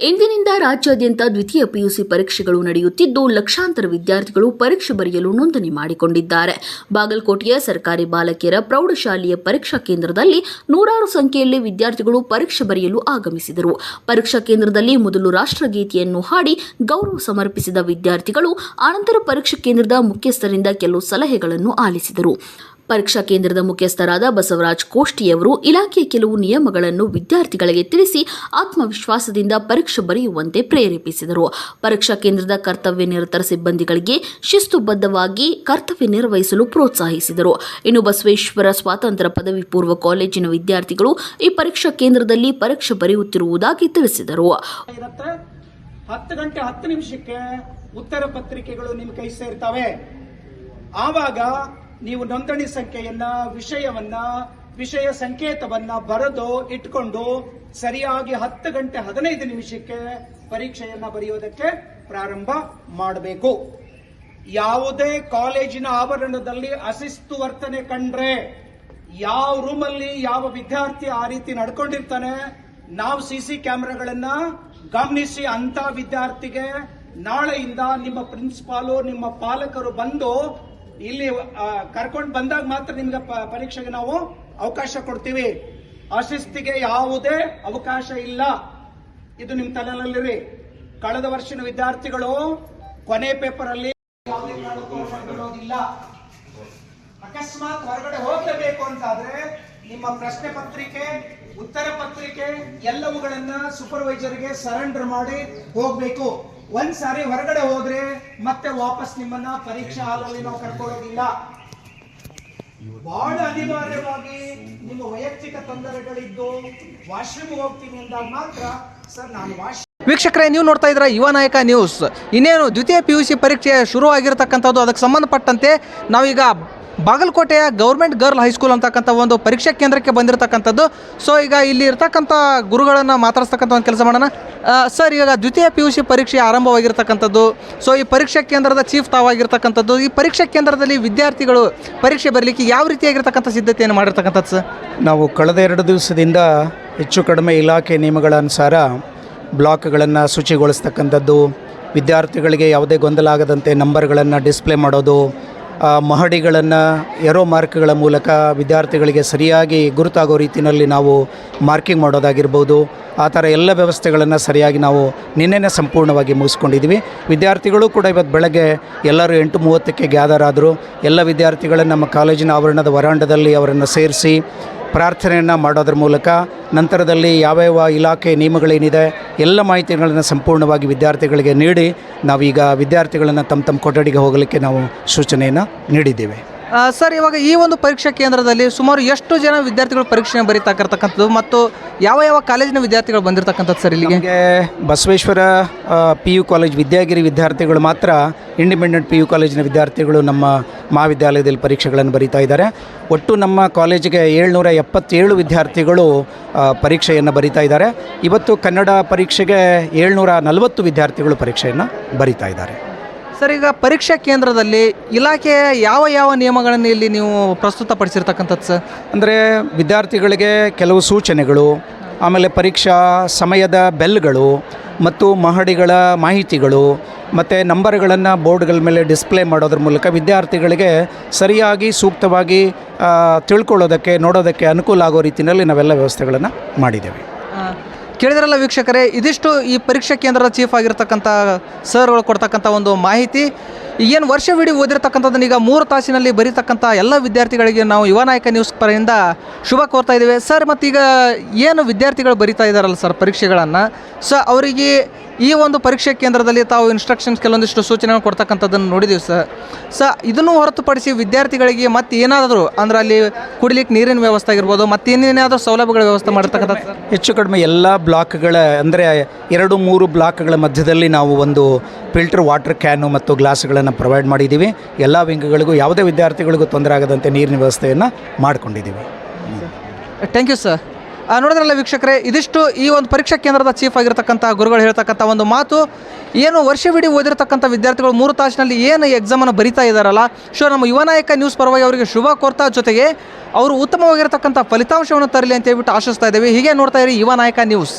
ಇಂದಿನಿಂದ ರಾಜ್ಯಾದ್ಯಂತ ದ್ವಿತೀಯ ಪಿಯುಸಿ ಪರೀಕ್ಷೆಗಳು ನಡೆಯುತ್ತಿದ್ದು, ಲಕ್ಷಾಂತರ ವಿದ್ಯಾರ್ಥಿಗಳು ಪರೀಕ್ಷೆ ಬರೆಯಲು ನೋಂದಣಿ ಮಾಡಿಕೊಂಡಿದ್ದಾರೆ. ಬಾಗಲಕೋಟೆಯ ಸರ್ಕಾರಿ ಬಾಲಕಿಯರ ಪ್ರೌಢಶಾಲೆಯ ಪರೀಕ್ಷಾ ಕೇಂದ್ರದಲ್ಲಿ ನೂರಾರು ಸಂಖ್ಯೆಯಲ್ಲಿ ವಿದ್ಯಾರ್ಥಿಗಳು ಪರೀಕ್ಷೆ ಬರೆಯಲು ಆಗಮಿಸಿದರು. ಪರೀಕ್ಷಾ ಕೇಂದ್ರದಲ್ಲಿ ಮೊದಲು ರಾಷ್ಟ್ರಗೀತೆಯನ್ನು ಹಾಡಿ ಗೌರವ ಸಮರ್ಪಿಸಿದ ವಿದ್ಯಾರ್ಥಿಗಳು ಅನಂತರ ಪರೀಕ್ಷಾ ಕೇಂದ್ರದ ಮುಖ್ಯಸ್ಥರಿಂದ ಕೆಲವು ಸಲಹೆಗಳನ್ನು ಆಲಿಸಿದರು. ಪರೀಕ್ಷಾ ಕೇಂದ್ರದ ಮುಖ್ಯಸ್ಥರಾದ ಬಸವರಾಜ್ ಕೋಷ್ಟಿಯವರು ಇಲಾಖೆಯ ಕೆಲವು ನಿಯಮಗಳನ್ನು ವಿದ್ಯಾರ್ಥಿಗಳಿಗೆ ತಿಳಿಸಿ ಆತ್ಮವಿಶ್ವಾಸದಿಂದ ಪರೀಕ್ಷೆ ಬರೆಯುವಂತೆ ಪ್ರೇರೇಪಿಸಿದರು. ಪರೀಕ್ಷಾ ಕೇಂದ್ರದ ಕರ್ತವ್ಯ ನಿರತ ಸಿಬ್ಬಂದಿಗಳಿಗೆ ಶಿಸ್ತುಬದ್ಧವಾಗಿ ಕರ್ತವ್ಯ ನಿರ್ವಹಿಸಲು ಪ್ರೋತ್ಸಾಹಿಸಿದರು. ಇನ್ನು ಬಸವೇಶ್ವರ ಸ್ವಾತಂತ್ರ್ಯ ಪದವಿ ಪೂರ್ವ ಕಾಲೇಜಿನ ವಿದ್ಯಾರ್ಥಿಗಳು ಈ ಪರೀಕ್ಷಾ ಕೇಂದ್ರದಲ್ಲಿ ಪರೀಕ್ಷೆ ಬರೆಯುತ್ತಿರುವುದಾಗಿ ತಿಳಿಸಿದರು. 10 ಗಂಟೆ 10 ನಿಮಿಷಕ್ಕೆ ಉತ್ತರ ಪತ್ರಿಕೆಗಳು ನಿಮ್ಮ ಕೈ ಸೇರ್ತವೆ. ಆವಾಗ ನೀವು ನೋಂದಣಿ ಸಂಖ್ಯೆಯನ್ನ, ವಿಷಯ ಸಂಕೇತವನ್ನ ಬರೆದು ಇಟ್ಕೊಂಡು ಸರಿಯಾಗಿ 10 ಗಂಟೆ 15 ನಿಮಿಷಕ್ಕೆ ಪರೀಕ್ಷೆಯನ್ನ ಬರೆಯೋದಕ್ಕೆ ಪ್ರಾರಂಭ ಮಾಡಬೇಕು. ಯಾವುದೇ ಕಾಲೇಜಿನ ಆವರಣದಲ್ಲಿ ಅಶಿಸ್ತು ವರ್ತನೆ ಕಂಡ್ರೆ, ಯಾವ ರೂಮಲ್ಲಿ ಯಾವ ವಿದ್ಯಾರ್ಥಿ ಆ ರೀತಿ ನಡ್ಕೊಂಡಿರ್ತಾನೆ, ನಾವು ಸಿಸಿ ಕ್ಯಾಮೆರಾಗಳನ್ನ ಗಮನಿಸಿ ಅಂತ ವಿದ್ಯಾರ್ಥಿಗೆ ನಾಳೆಯಿಂದ ನಿಮ್ಮ ಪ್ರಿನ್ಸಿಪಾಲು, ನಿಮ್ಮ ಪಾಲಕರು ಬಂದು ಇಲ್ಲಿ ಕರ್ಕೊಂಡು ಬಂದಾಗ ಮಾತ್ರ ನಿಮ್ಗೆ ಪರೀಕ್ಷೆಗೆ ನಾವು ಅವಕಾಶ ಕೊಡ್ತೀವಿ. ಅಶಿಸ್ತಿಗೆ ಯಾವುದೇ ಅವಕಾಶ ಇಲ್ಲ. ಇದು ನಿಮ್ ತಲೆಯಲ್ಲಿರಿ. ಕಳೆದ ವರ್ಷದ ವಿದ್ಯಾರ್ಥಿಗಳು ಕೊನೆ ಪೇಪರ್ ಅಲ್ಲಿ ಯಾವುದೇ ಅಕಸ್ಮಾತ್ ಹೊರಗಡೆ ಹೋಗಲೇಬೇಕು ಅಂತಾದ್ರೆ ನಿಮ್ಮ ಪ್ರಶ್ನೆ ಪತ್ರಿಕೆ, ಉತ್ತರ ಪತ್ರಿಕೆ ಎಲ್ಲವುಗಳನ್ನ ಸೂಪರ್ವೈಸರ್ಗೆ ಸರೆಂಡರ್ ಮಾಡಿ ಹೋಗ್ಬೇಕು. ಒಂದ್ಸಾರಿ ಹೊರಗಡೆ ಹೋದ್ರೆ ಮತ್ತೆ ವಾಪಸ್ ನಿಮ್ಮನ್ನ ಪರೀಕ್ಷಾ ಹಾಲಲ್ಲಿ ನಾವು ಕರ್ಕೊಳ್ಳೋದಿಲ್ಲ. ಬಹಳ ಅನಿವಾರ್ಯವಾಗಿ ನಿಮ್ಮ ವೈಯಕ್ತಿಕ ತೊಂದರೆಗಳಿದ್ದು ವಾಶ್ರೂಮ್ ಹೋಗ್ತೀನಿ ಅಂದಾಗ ಮಾತ್ರ ಸರ್ ನಾನು ವೀಕ್ಷಕರೇ, ನೀವು ನೋಡ್ತಾ ಇದ್ದೀರಾ ಯುವ ನಾಯಕ ನ್ಯೂಸ್. ಇನ್ನೇನು ದ್ವಿತೀಯ PUC ಪರೀಕ್ಷೆ ಶುರು ಆಗಿರತಕ್ಕಂಥದ್ದು, ಅದಕ್ಕೆ ಸಂಬಂಧಪಟ್ಟಂತೆ ನಾವೀಗ ಬಾಗಲಕೋಟೆಯ ಗೌರ್ಮೆಂಟ್ ಗರ್ಲ್ ಹೈಸ್ಕೂಲ್ ಅಂತಕ್ಕಂಥ ಒಂದು ಪರೀಕ್ಷಾ ಕೇಂದ್ರಕ್ಕೆ ಬಂದಿರತಕ್ಕಂಥದ್ದು. ಸೊ ಈಗ ಇಲ್ಲಿ ಇರ್ತಕ್ಕಂಥ ಗುರುಗಳನ್ನು ಮಾತಾಡಿಸ್ತಕ್ಕಂಥ ಒಂದು ಕೆಲಸ ಮಾಡೋಣ. ಸರ್, ಈಗ ದ್ವಿತೀಯ PUC ಪರೀಕ್ಷೆ ಆರಂಭವಾಗಿರ್ತಕ್ಕಂಥದ್ದು. ಸೊ ಈ ಪರೀಕ್ಷಾ ಕೇಂದ್ರದ ಚೀಫ್ ತಾವಾಗಿರ್ತಕ್ಕಂಥದ್ದು. ಈ ಪರೀಕ್ಷಾ ಕೇಂದ್ರದಲ್ಲಿ ವಿದ್ಯಾರ್ಥಿಗಳು ಪರೀಕ್ಷೆ ಬರಲಿಕ್ಕೆ ಯಾವ ರೀತಿಯಾಗಿರ್ತಕ್ಕಂಥ ಸಿದ್ಧತೆಯನ್ನು ಮಾಡಿರ್ತಕ್ಕಂಥದ್ದು ಸರ್? ನಾವು ಕಳೆದ 2 ದಿವಸದಿಂದ ಹೆಚ್ಚು ಕಡಿಮೆ ಇಲಾಖೆ ನಿಯಮಗಳ ಅನುಸಾರ ಬ್ಲಾಕ್ಗಳನ್ನು ಶುಚಿಗೊಳಿಸ್ತಕ್ಕಂಥದ್ದು, ವಿದ್ಯಾರ್ಥಿಗಳಿಗೆ ಯಾವುದೇ ಗೊಂದಲ ಆಗದಂತೆ ನಂಬರ್ಗಳನ್ನು ಡಿಸ್ಪ್ಲೇ ಮಾಡೋದು, ಮಹಡಿಗಳನ್ನು ಏರೋ ಮಾರ್ಕ್ಗಳ ಮೂಲಕ ವಿದ್ಯಾರ್ಥಿಗಳಿಗೆ ಸರಿಯಾಗಿ ಗುರುತಾಗೋ ರೀತಿಯಲ್ಲಿ ನಾವು ಮಾರ್ಕಿಂಗ್ ಮಾಡೋದಾಗಿರ್ಬೋದು. ಆ ಥರ ಎಲ್ಲ ವ್ಯವಸ್ಥೆಗಳನ್ನು ಸರಿಯಾಗಿ ನಾವು ನಿನ್ನೆನೇ ಸಂಪೂರ್ಣವಾಗಿ ಮುಗಿಸ್ಕೊಂಡಿದ್ವಿ. ವಿದ್ಯಾರ್ಥಿಗಳು ಕೂಡ ಇವತ್ತು ಬೆಳಗ್ಗೆ ಎಲ್ಲರೂ 8:30ಕ್ಕೆ ಗ್ಯಾದರ್ ಆದರು. ಎಲ್ಲ ವಿದ್ಯಾರ್ಥಿಗಳನ್ನು ನಮ್ಮ ಕಾಲೇಜಿನ ಆವರಣದ ವರಾಂಡದಲ್ಲಿ ಅವರನ್ನು ಸೇರಿಸಿ ಪ್ರಾರ್ಥನೆಯನ್ನು ಮಾಡೋದ್ರ ಮೂಲಕ ನಂತರದಲ್ಲಿ ಯಾವ್ಯಾವ ಇಲಾಖೆ ನಿಯಮಗಳೇನಿದೆ ಎಲ್ಲ ಮಾಹಿತಿಗಳನ್ನು ಸಂಪೂರ್ಣವಾಗಿ ವಿದ್ಯಾರ್ಥಿಗಳಿಗೆ ನೀಡಿ ನಾವೀಗ ವಿದ್ಯಾರ್ಥಿಗಳನ್ನು ತಮ್ಮ ಕೊಠಡಿಗೆ ಹೋಗಲಿಕ್ಕೆ ನಾವು ಸೂಚನೆಯನ್ನು ನೀಡಿದ್ದೇವೆ. ಸರ್, ಇವಾಗ ಈ ಒಂದು ಪರೀಕ್ಷಾ ಕೇಂದ್ರದಲ್ಲಿ ಸುಮಾರು ಎಷ್ಟು ಜನ ವಿದ್ಯಾರ್ಥಿಗಳು ಪರೀಕ್ಷೆ ಬರೀತಕ್ಕಂಥದ್ದು ಮತ್ತು ಯಾವ ಕಾಲೇಜಿನ ವಿದ್ಯಾರ್ಥಿಗಳು ಬಂದಿರತಕ್ಕಂಥದ್ದು ಸರ್? ಇಲ್ಲಿಗೆ ಬಸವೇಶ್ವರ PU ಕಾಲೇಜ್ ವಿದ್ಯಾಗಿರಿ ವಿದ್ಯಾರ್ಥಿಗಳು ಮಾತ್ರ, ಇಂಡಿಪೆಂಡೆಂಟ್ PU ಕಾಲೇಜಿನ ವಿದ್ಯಾರ್ಥಿಗಳು ನಮ್ಮ ಮಹಾವಿದ್ಯಾಲಯದಲ್ಲಿ ಪರೀಕ್ಷೆಗಳನ್ನು ಬರೀತಾ ಇದ್ದಾರೆ. ಒಟ್ಟು ನಮ್ಮ ಕಾಲೇಜಿಗೆ 777 ವಿದ್ಯಾರ್ಥಿಗಳು ಪರೀಕ್ಷೆಯನ್ನು ಬರೀತಾ ಇದ್ದಾರೆ. ಇವತ್ತು ಕನ್ನಡ ಪರೀಕ್ಷೆಗೆ 740 ವಿದ್ಯಾರ್ಥಿಗಳು ಪರೀಕ್ಷೆಯನ್ನು ಬರೀತಾ ಇದ್ದಾರೆ. ಸರ್, ಈಗ ಪರೀಕ್ಷಾ ಕೇಂದ್ರದಲ್ಲಿ ಇಲಾಖೆಯ ಯಾವ ನಿಯಮಗಳನ್ನು ಇಲ್ಲಿ ನೀವು ಪ್ರಸ್ತುತಪಡಿಸಿರ್ತಕ್ಕಂಥದ್ದು ಸರ್? ಅಂದರೆ ವಿದ್ಯಾರ್ಥಿಗಳಿಗೆ ಕೆಲವು ಸೂಚನೆಗಳು, ಆಮೇಲೆ ಪರೀಕ್ಷಾ ಸಮಯದ ಬೆಲ್ಗಳು ಮತ್ತು ಮಹಡಿಗಳ ಮಾಹಿತಿಗಳು ಮತ್ತು ನಂಬರ್ಗಳನ್ನು ಬೋರ್ಡ್ಗಳ ಮೇಲೆ ಡಿಸ್ಪ್ಲೇ ಮಾಡೋದ್ರ ಮೂಲಕ ವಿದ್ಯಾರ್ಥಿಗಳಿಗೆ ಸರಿಯಾಗಿ ಸೂಕ್ತವಾಗಿ ತಿಳ್ಕೊಳ್ಳೋದಕ್ಕೆ, ನೋಡೋದಕ್ಕೆ ಅನುಕೂಲ ಆಗೋ ರೀತಿಯಲ್ಲಿ ನಾವೆಲ್ಲ ವ್ಯವಸ್ಥೆಗಳನ್ನು ಮಾಡಿದ್ದೇವೆ. ಕೇಳಿದ್ರಲ್ಲ ವೀಕ್ಷಕರೇ, ಇದಿಷ್ಟು ಈ ಪರೀಕ್ಷಾ ಕೇಂದ್ರದ ಚೀಫ್ ಆಗಿರ್ತಕ್ಕಂಥ ಸರ್ಗಳು ಕೊಡ್ತಕ್ಕಂಥ ಒಂದು ಮಾಹಿತಿ. ಏನು ವರ್ಷವಿಡೀ ಓದಿರ್ತಕ್ಕಂಥದ್ದನ್ನು ಈಗ 3 ತಾಸಿನಲ್ಲಿ ಬರೀತಕ್ಕಂಥ ಎಲ್ಲ ವಿದ್ಯಾರ್ಥಿಗಳಿಗೆ ನಾವು ಯುವ ನಾಯಕ ನ್ಯೂಸ್ ಪರದಿಂದ ಶುಭ ಕೋರ್ತಾ ಇದ್ದೇವೆ ಸರ್. ಮತ್ತೀಗ ಏನು ವಿದ್ಯಾರ್ಥಿಗಳು ಬರೀತಾ ಇದ್ದಾರಲ್ಲ ಸರ್ ಪರೀಕ್ಷೆಗಳನ್ನು, ಸೊ ಅವರಿಗೆ ಈ ಒಂದು ಪರೀಕ್ಷಾ ಕೇಂದ್ರದಲ್ಲಿ ತಾವು ಇನ್ಸ್ಟ್ರಕ್ಷನ್ಸ್ ಕೆಲವೊಂದಿಷ್ಟು ಸೂಚನೆಗಳು ಕೊಡ್ತಕ್ಕಂಥದ್ದನ್ನು ನೋಡಿದ್ದೀವಿ ಸರ್. ಇದನ್ನು ಹೊರತುಪಡಿಸಿ ವಿದ್ಯಾರ್ಥಿಗಳಿಗೆ ಮತ್ತೆ ಏನಾದರೂ ಅಂದರೆ ಅಲ್ಲಿ ಕುಡಿಲಿಕ್ಕೆ ನೀರಿನ ವ್ಯವಸ್ಥೆ ಆಗಿರ್ಬೋದು, ಮತ್ತೇನೇನಾದರೂ ಸೌಲಭ್ಯಗಳ ವ್ಯವಸ್ಥೆ ಮಾಡಿರ್ತಕ್ಕಂಥದ್ದು? ಹೆಚ್ಚು ಕಡಿಮೆ ಎಲ್ಲ ಬ್ಲಾಕ್ಗಳ ಅಂದರೆ 2-3 ಬ್ಲಾಕ್ಗಳ ಮಧ್ಯದಲ್ಲಿ ನಾವು ಒಂದು ಫಿಲ್ಟರ್ ವಾಟರ್ ಕ್ಯಾನು ಮತ್ತು ಗ್ಲಾಸ್ಗಳನ್ನು ಪ್ರೊವೈಡ್ ಮಾಡಿದ್ದೀವಿ. ಎಲ್ಲ ವಿಂಗ್ಗಳಿಗೂ ಯಾವುದೇ ವಿದ್ಯಾರ್ಥಿಗಳಿಗೂ ತೊಂದರೆ ಆಗದಂತೆ ನೀರಿನ ವ್ಯವಸ್ಥೆಯನ್ನು ಮಾಡಿಕೊಂಡಿದ್ದೀವಿ. Thank you sir. ನೋಡಿದ್ರಲ್ಲ ವೀಕ್ಷಕರೇ, ಇದಿಷ್ಟು ಈ ಒಂದು ಪರೀಕ್ಷಾ ಕೇಂದ್ರದ ಚೀಫ್ ಆಗಿರ್ತಕ್ಕಂಥ ಗುರುಗಳು ಹೇಳ್ತಕ್ಕಂಥ ಒಂದು ಮಾತು. ಏನು ವರ್ಷವಿಡೀ ಓದಿರತಕ್ಕಂಥ ವಿದ್ಯಾರ್ಥಿಗಳು 3 ತಾಸಿನಲ್ಲಿ ಏನು ಎಕ್ಸಾಮನ್ನು ಬರೀತಾ ಇದ್ದಾರಲ್ಲ, ಸೊ ನಮ್ಮ ಯುವ ನಾಯಕ ನ್ಯೂಸ್ ಪರವಾಗಿ ಅವರಿಗೆ ಶುಭ ಕೋರ್ತಾ, ಜೊತೆಗೆ ಅವರು ಉತ್ತಮವಾಗಿರತಕ್ಕಂಥ ಫಲಿತಾಂಶವನ್ನು ತರಲಿ ಅಂತ ಹೇಳ್ಬಿಟ್ಟು ಆಶಿಸ್ತಾ ಇದ್ದೇವೆ. ಹೀಗೆ ನೋಡ್ತಾ ಇರಿ ಯುವ ನಾಯಕ ನ್ಯೂಸ್.